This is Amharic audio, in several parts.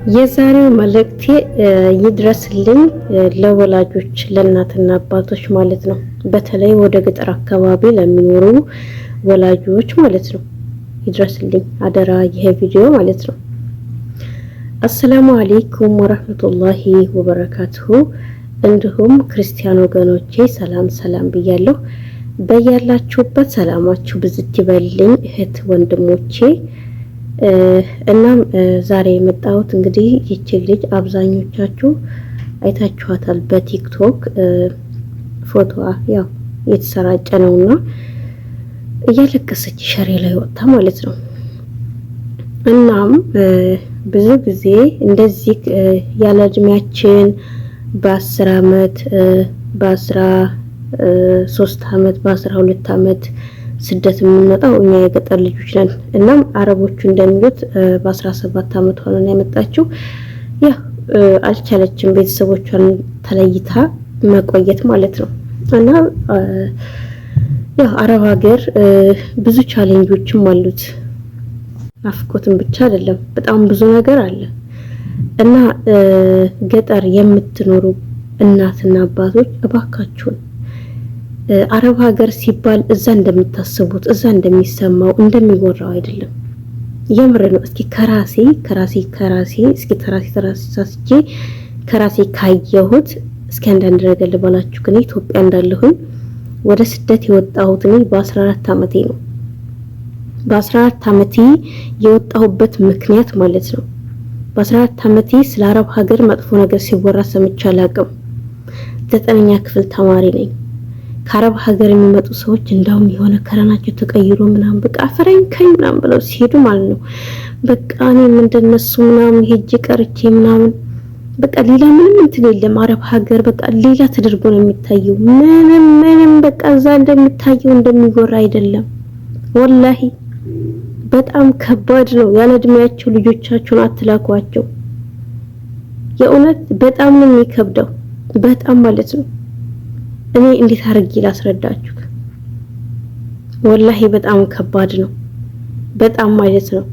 የዛሬው መልእክቴ ይድረስልኝ ለወላጆች ለእናትና አባቶች ማለት ነው። በተለይ ወደ ገጠር አካባቢ ለሚኖሩ ወላጆች ማለት ነው። ይድረስልኝ አደራ ይሄ ቪዲዮ ማለት ነው። አሰላሙ አለይኩም ወራህመቱላሂ ወበረካቱሁ። እንዲሁም ክርስቲያን ወገኖቼ ሰላም ብያለሁ። በያላችሁበት ሰላማችሁ ብዝት ይበልኝ እህት ወንድሞቼ። እናም ዛሬ የመጣሁት እንግዲህ ይቺ ልጅ አብዛኞቻችሁ አይታችኋታል በቲክቶክ ፎቶዋ ያው የተሰራጨ ነውና እያለቀሰች ሸሬ ላይ ወጣ ማለት ነው። እናም ብዙ ጊዜ እንደዚህ ያለ እድሜያችን በ10 አመት በ13 አመት በ12 አመት ስደት የምንመጣው እኛ የገጠር ልጆች ነን። እናም አረቦቹ እንደሚሉት በ17 አመት ሆነና የመጣችው ያ አልቻለችም ቤተሰቦቿን ተለይታ መቆየት ማለት ነው። እና ያ አረብ ሀገር ብዙ ቻሌንጆችም አሉት። ናፍቆትም ብቻ አይደለም በጣም ብዙ ነገር አለ። እና ገጠር የምትኖሩ እናትና አባቶች እባካችሁን አረብ ሀገር ሲባል እዛ እንደምታስቡት እዛ እንደሚሰማው እንደሚወራው አይደለም። የምር ነው። እስኪ ከራሴ እስኪ ተራሴ ከራሴ ካየሁት እስኪ አንዳንድ ነገር ልባላችሁ። ግን ኢትዮጵያ እንዳለሁኝ ወደ ስደት የወጣሁት እኔ በ14 አመቴ ነው። በ14 አመቴ የወጣሁበት ምክንያት ማለት ነው። በ14 አመቴ ስለ አረብ ሀገር መጥፎ ነገር ሲወራ ሰምቼ አላውቅም። 9ኛ ክፍል ተማሪ ነኝ። ከአረብ ሀገር የሚመጡ ሰዎች እንዳውም የሆነ ከረናቸው ተቀይሮ ምናምን በቃ አፈረንከኝ ምናምን ብለው ሲሄዱ ማለት ነው። በቃ እኔ እንደነሱ ምናምን ሄጄ ቀርቼ ምናምን በቃ ሌላ ምንም እንትን የለም። አረብ ሀገር በቃ ሌላ ተደርጎ ነው የሚታየው። ምንም በቃ እዛ እንደሚታየው እንደሚወራ አይደለም። ወላሂ በጣም ከባድ ነው። ያለ እድሜያቸው ልጆቻቸውን አትላኳቸው። የእውነት በጣም ነው የሚከብደው። በጣም ማለት ነው። እኔ እንዴት አርጌ ላስረዳችሁ? ወላሂ በጣም ከባድ ነው። በጣም ማለት ነው።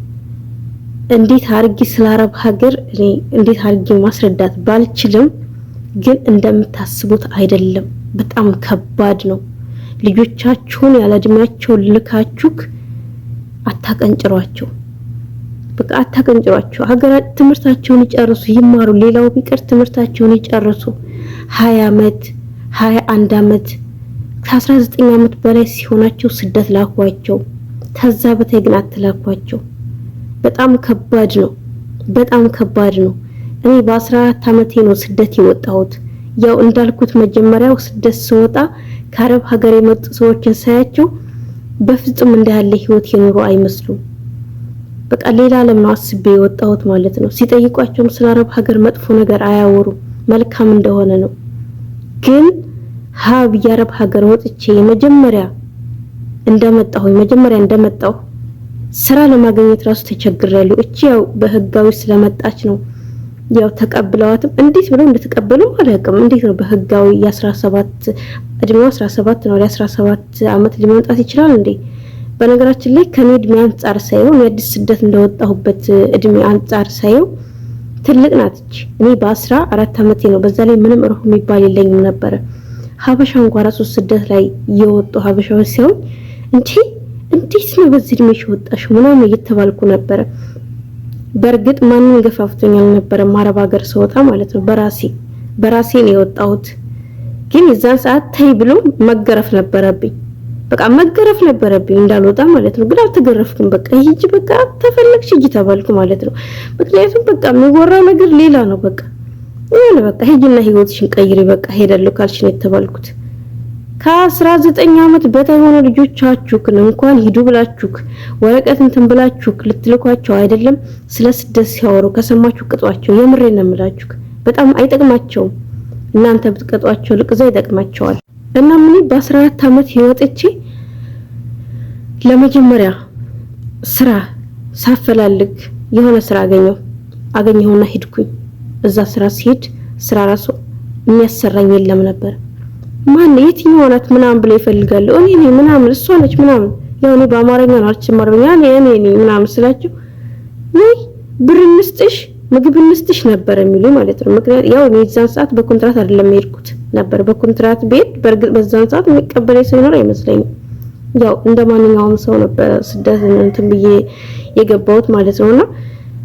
እንዴት አርጌ ስለ አረብ ሀገር እኔ እንዴት አርጌ ማስረዳት ባልችልም ግን እንደምታስቡት አይደለም። በጣም ከባድ ነው። ልጆቻችሁን ያለ እድሜያቸው ልካችሁ አታቀንጭሯቸው። በቃ አታቀንጭሯቸው። ሀገራት ትምህርታቸውን ይጨርሱ፣ ይማሩ። ሌላው ቢቀር ትምህርታቸውን ይጨርሱ። 20 አመት 21 አመት ከ19 አመት በላይ ሲሆናቸው ስደት ላኳቸው። ከዛ በታይ ግን አትላኳቸው። በጣም ከባድ ነው። በጣም ከባድ ነው። እኔ በ14 አመቴ ነው ስደት የወጣሁት። ያው እንዳልኩት መጀመሪያው ስደት ስወጣ ከአረብ ሀገር የመጡ ሰዎችን ሳያቸው በፍጹም እንዳለ ህይወት የኑሮ አይመስሉም። በቃ ሌላ ዓለም ነው አስቤ የወጣሁት ማለት ነው። ሲጠይቋቸውም ስለ አረብ ሀገር መጥፎ ነገር አያወሩም፣ መልካም እንደሆነ ነው። ግን ሀብ የአረብ ሀገር ወጥቼ መጀመሪያ እንደመጣሁ ስራ ለማግኘት ራሱ ተቸግሬያለሁ። እቺ ያው በህጋዊ ስለመጣች ነው ያው ተቀብለዋትም እንዴት ብለው እንደተቀበሉ አላውቅም። እንዴት ነው በህጋዊ የ17 እድሜው 17 ነው። ለ17 አመት ሊመጣት ይችላል እንዴ? በነገራችን ላይ ከኔ እድሜ አንፃር ሳይሆን የአዲስ ስደት እንደወጣሁበት እድሜ አንፃር ሳይሆን ትልቅ ናት እቺ። እኔ በ14 አመቴ ነው። በዛ ላይ ምንም ሩህ የሚባል የለኝም ነበር። ሀበሻ እንኳን ራሱ ስደት ላይ የወጡ ሀበሻዎች ሲሆን እንዴት ነው በዚህ እድሜሽ ወጣሽ ምናምን እየተባልኩ ነበር። በርግጥ ማንንም ገፋፍቶኛል ነበር አረብ ሀገር ስወጣ ማለት ነው። በራሴ ነው የወጣሁት። ግን የዛን ሰዓት ታይ ብሎ መገረፍ ነበረብኝ። በቃ መገረፍ ነበረብኝ እንዳልወጣ ማለት ነው። ግን አልተገረፍኩም። በቃ ሂጂ በቃ ተፈለግሽ ሂጂ ተባልኩ ማለት ነው። ምክንያቱም በቃ የሚወራው ነገር ሌላ ነው። በቃ የሆነ በቃ ሂጂና ህይወትሽን ቀይሪ በቃ ሄዳለሁ ካልሽ ነው የተባልኩት። ከ19 አመት በታይ ሆነ ልጆቻችሁ እንኳን ሂዱ ብላችሁ ወረቀት እንትን ብላችሁ ልትልኳቸው አይደለም ስለ ስደት ሲያወሩ ከሰማችሁ ቅጧቸው። የምሬን ነው የምላችሁ። በጣም አይጠቅማቸውም። እናንተ ብትቀጧቸው ልቅዛ ይጠቅማቸዋል። እና ምን በ14 አመት ህይወትቼ ለመጀመሪያ ስራ ሳፈላልግ የሆነ ስራ አገኘሁና ሄድኩኝ። እዛ ስራ ሲሄድ ስራ ራሱ የሚያሰራኝ የለም ነበር። ማን የትኛው ናት ምናምን ብለ ይፈልጋሉ። እኔ ነኝ ምናምን እሷ ነች ምናምን ያው በአማርኛ ነው አልችማርኛ እኔ ምናምን ስላችሁ ወይ ብር እንስጥሽ ምግብ እንስትሽ ነበር የሚሉ ማለት ነው። ምክንያቱም ያው የዛን ሰዓት በኮንትራት አይደለም የሄድኩት ነበር። በኮንትራት ቤት በርግጥ በዛን ሰዓት የሚቀበል ሰው ይኖር አይመስለኝም። ያው እንደማንኛውም ሰው ነበር ስደት እንትን ብዬ የገባሁት ማለት ነውና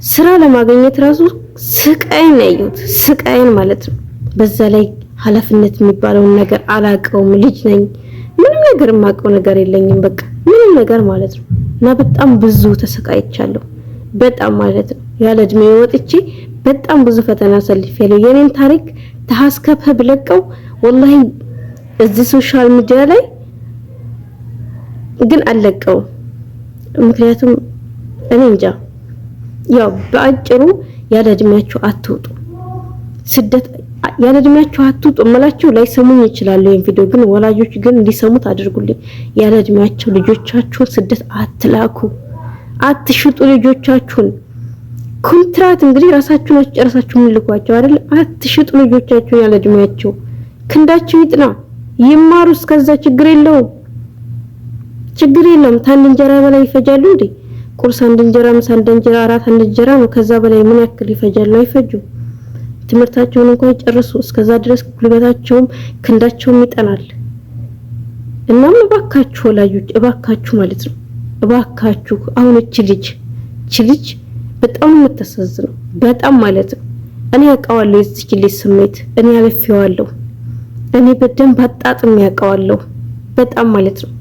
ስራ ለማግኘት ራሱ ስቃይን ያየሁት ስቃይን ማለት ነው። በዛ ላይ ኃላፊነት የሚባለውን ነገር አላቀውም። ልጅ ነኝ። ምንም ነገር የማውቀው ነገር የለኝም። በቃ ምንም ነገር ማለት ነው። እና በጣም ብዙ ተሰቃይቻለሁ። በጣም ማለት ነው። ያለ እድሜ ወጥቼ በጣም ብዙ ፈተና አሳልፌያለሁ። የኔን ታሪክ ተሐስከፈ ብለቀው ወላሂ እዚህ ሶሻል ሚዲያ ላይ ግን አለቀው። ምክንያቱም እኔ እንጃ ያው በአጭሩ ያለ እድሜያችሁ አትውጡ። ስደት ያለ እድሜያችሁ አትውጡ እምላችሁ ላይ ሰሙኝ ይችላል። ይሄን ቪዲዮ ግን ወላጆች ግን እንዲሰሙት አድርጉልኝ። ያለ እድሜያችሁ ልጆቻችሁን ስደት አትላኩ፣ አትሽጡ ልጆቻችሁን። ኮንትራት እንግዲህ ራሳችሁን አጨረሳችሁ ምን ልኳቸው አይደል? አትሽጡ ልጆቻችሁን ያለ እድሜያቸው። ክንዳቸው ይጥና ይማሩ። እስከዛ ችግር የለውም ታንድ እንጀራ በላይ ይፈጃሉ እንዴ? ቁርስ አንድ እንጀራ፣ ምሳ አንድ እንጀራ፣ እራት አንድ እንጀራ ነው። ከዛ በላይ ምን ያክል ይፈጃሉ? አይፈጁም። ትምህርታቸውን እንኳን ይጨርሱ። እስከዛ ድረስ ጉልበታቸውም ክንዳቸውም ይጠናል። እናም እባካችሁ ወላጆች እባካችሁ ማለት ነው እባካችሁ አሁን እቺ ልጅ በጣም የምታሳዝነው በጣም ማለት ነው። እኔ አውቀዋለሁ የዚህ ልጅ ስሜት፣ እኔ አለፈዋለሁ። እኔ በደንብ አጣጥም ያውቀዋለሁ በጣም ማለት ነው።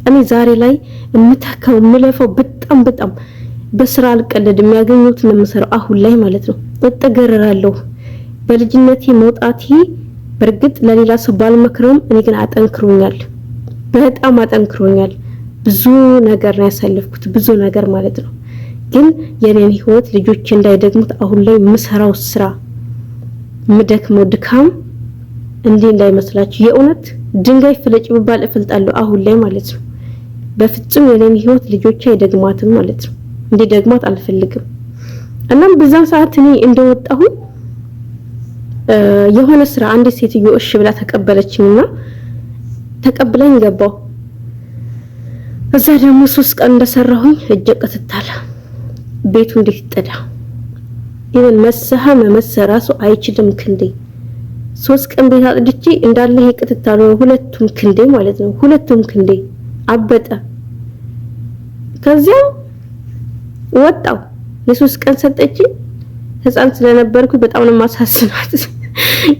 እኔ ዛሬ ላይ የምታከው የምለፈው በጣም በስራ አልቀለድም። ያገኙትን የምሰራው አሁን ላይ ማለት ነው። እጠገረራለሁ። በልጅነቴ መውጣቴ በርግጥ ለሌላ ሰው ባልመክረውም እኔ ግን አጠንክሮኛል፣ በጣም አጠንክሮኛል። ብዙ ነገር ነው ያሳለፍኩት፣ ብዙ ነገር ማለት ነው። ግን የኔን ህይወት ልጆቼ እንዳይደግሙት አሁን ላይ የምሰራው ስራ ምደክመው ድካም እንዲህ እንዳይመስላችሁ። የእውነት ድንጋይ ፍለጭ ብባል እፈልጣለሁ አሁን ላይ ማለት ነው። በፍጹም የኔን ህይወት ልጆቼ አይደግማትም ማለት ነው። እንዲደግማት አልፈልግም። እናም በዛን ሰዓት እኔ እንደወጣሁ የሆነ ስራ አንድ ሴትዮ እሺ ብላ ተቀበለችኝና ተቀብላኝ ገባሁ። እዛ ደግሞ 3 ቀን እንደሰራሁኝ እጄ ቀጥታለ። ቤቱ እንዴት ይጠዳ ይሄን መሰራሱ አይችልም ክንዴ። 3 ቀን ቤት አጥድቼ እንዳለ ይሄ ቀጥታለ ሁለቱም ክንዴ ማለት ነው። ሁለቱም ክንዴ አበጠ። ከዚያ ወጣው። የ3 ቀን ሰጠችኝ። ህፃን ስለነበርኩ በጣም ነው ማሳስናት።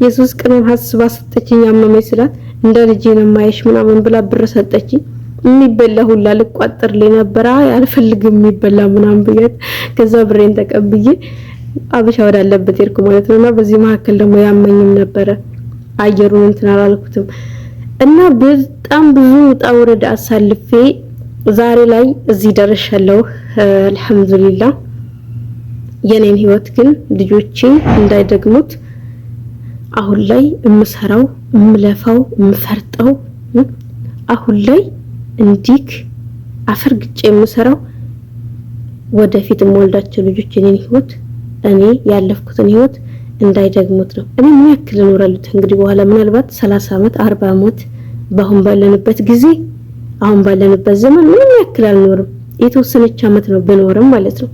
የ3 ቀን ሀስባ ሰጠችኝ። አመመኝ ስላት እንደ ልጄ ነው ማይሽ ምናምን ብላ ብር ሰጠችኝ። የሚበላ ሁላ ልቋጥርልኝ ነበር። አልፈልግም የሚበላ ምናምን ብያት ከዛ ብሬን ተቀብዬ አብሻ ወዳለበት ሄድኩ ማለት ነውና በዚህ መካከል ደግሞ ያመኝም ነበረ። አየሩን እንትን አላልኩትም እና በጣም ብዙ ጣውረድ አሳልፌ ዛሬ ላይ እዚህ ደርሻለሁ። አልহামዱሊላህ። የኔን ህይወት ግን ልጆቼ እንዳይደግሙት አሁን ላይ የምሰራው የምለፋው የምፈርጠው አሁን ላይ እንዲክ አፈርግጬ የምሰራው ወደፊት የምወልዳቸው ልጆች የኔን ህይወት እኔ ያለፍኩትን ህይወት እንዳይደግሙት ነው። እኔ ምን ያክል እኖራለሁ እንግዲህ በኋላ ምናልባት 30 አመት 40 አመት ባሁን ባለንበት ጊዜ አሁን ባለንበት ዘመን ምን ያክል አልኖርም። የተወሰነች አመት ነው ብኖርም ማለት ነው።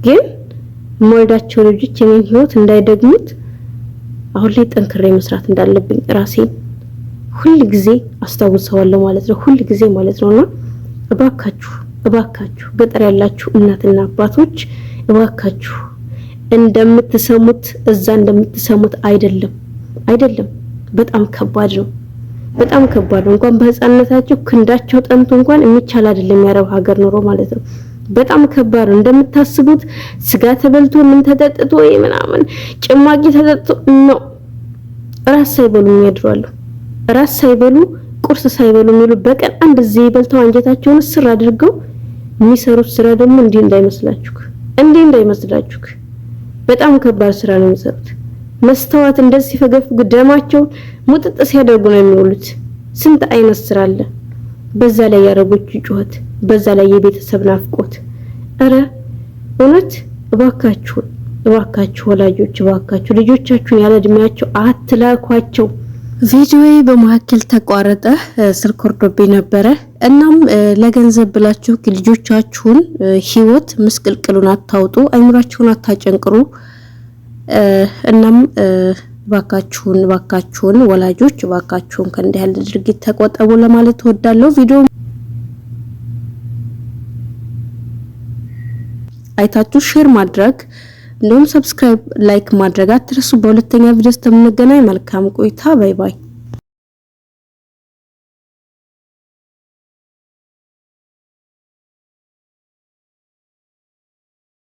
ግን የምወልዳቸው ልጆች የኔን ህይወት እንዳይደግሙት አሁን ላይ ጠንክሬ መስራት እንዳለብኝ ራሴን ሁሉ ጊዜ አስታውሰዋለሁ ማለት ነው። ሁሉ ጊዜ ማለት ነውና እባካችሁ ገጠር ያላችሁ እናትና አባቶች እባካችሁ እንደምትሰሙት እዛ እንደምትሰሙት አይደለም። በጣም ከባድ ነው። እንኳን በህፃንነታቸው ክንዳቸው ጠንቶ እንኳን የሚቻል አይደለም ያረብ ሀገር ኑሮ ማለት ነው። በጣም ከባድ ነው። እንደምታስቡት ስጋ ተበልቶ ምን ተጠጥቶ ምናምን ጭማቂ ተጠጥቶ ነው ራስ ሳይበሉ የሚያድራሉ። ራስ ሳይበሉ ቁርስ ሳይበሉ የሚሉ በቀን አንድ ዚህ በልተው አንጀታቸውን ስር አድርገው የሚሰሩት ስራ ደግሞ እንዲህ እንዳይመስላችሁ በጣም ከባድ ስራ ነው የሚሰሩት። መስተዋት እንደዚህ ፈገፍጉ ደማቸው ሙጥጥ ሲያደርጉ ነው የሚውሉት። ስንት አይነት ስራ አለ። በዛ ላይ ያረጎቹ ጩኸት፣ በዛ ላይ የቤተሰብ ናፍቆት። አረ እውነት እባካችሁ ወላጆች እባካችሁ ልጆቻችሁን ያለ እድሜያቸው አትላኳቸው። ቪዲዮዬ በመሀከል ተቋረጠ፣ ስልክ ወርዶብኝ ነበረ። እናም ለገንዘብ ብላችሁ ልጆቻችሁን ህይወት ምስቅልቅሉን አታውጡ፣ አይምራችሁን አታጨንቅሩ። እናም ባካችሁን ወላጆች ባካችሁን ከእንዲህ ያለ ድርጊት ተቆጠቡ ለማለት እወዳለሁ። ቪዲዮ አይታችሁ ሼር ማድረግ እንዲሁም ሰብስክራይብ ላይክ ማድረግ አትርሱ። በሁለተኛ ቪዲዮ እስከምንገናኝ መልካም ቆይታ። ባይ ባይ።